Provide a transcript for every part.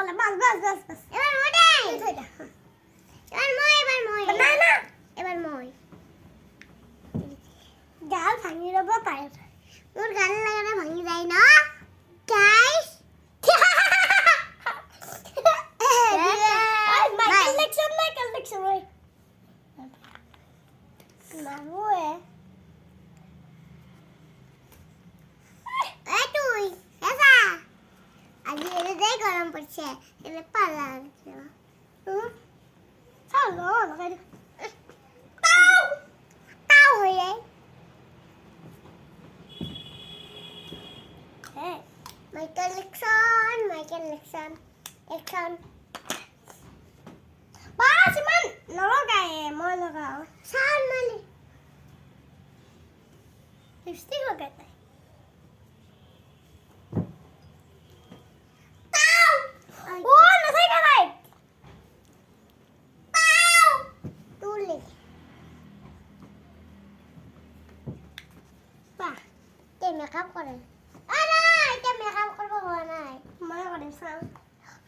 বলে বাস বাস বাস বাস এবার ওটাই এবার মই না না এবার মই গাল ভাঙি রব পারে মোর গাল লাগালে ভাঙি যায় না গাইস মাইকেল জ্যাকসন ওই মারবো তুই এসা আজকে এটাই গরম পড়ছে এটা পালা চলো তাও তাও হয়ে যায় হ্যাঁ মাইকেল জ্যাকসন এখন বাস মান লগায় মই লগাও সান মানে লিপস্টিক लगाता है ओ नसे का भाई तू ले पा ते मेकअप करे अरे ते मेकअप करबो हो নাই মই করে সাম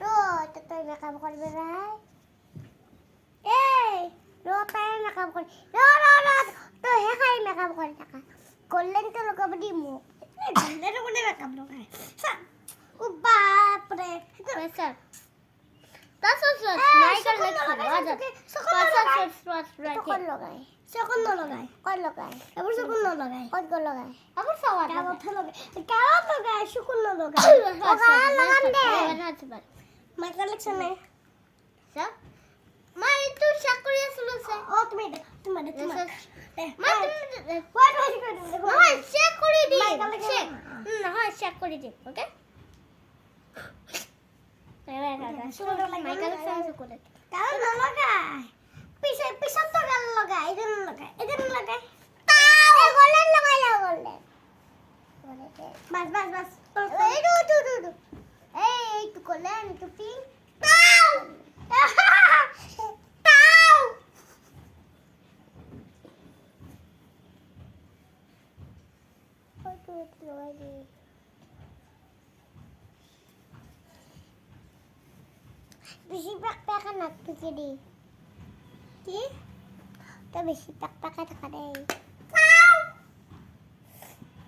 রো তো তুই মেকআপ করবে ভাই এই রো তাই মেকআপ করে রো তো হে খাই মেকআপ করে টাকা করলেন তো লগাবো দি মুখ করলেন কোনে মেকআপ লগায় স্যার ও বাপ রে স্যার তাস মাইকেল সকল লগায় কল লগায় আবার সকল লগায় কত লগায় আবার সওয়ার লগায় সকল লগায় লাগান দে মাইকেল জ্যাকসন স্যার মাই তো চাকরি আসলো স্যার ও তুমি মা তুমি চেক করে দি চেক হ্যাঁ চেক করে দি ওকে মাইকেল জ্যাকসন করে কাল না লাগায় পিছে তো গাল লাগায় এদিন লাগায় তাও গোল্ডেন লাগাই গোল্ডেন বাস এই দু এই তো গোল্ডেন তো পিঙ্ক তাও বেশি পাকা নাক থেকে দি কি তো বেশি পাকা থাকা দেয়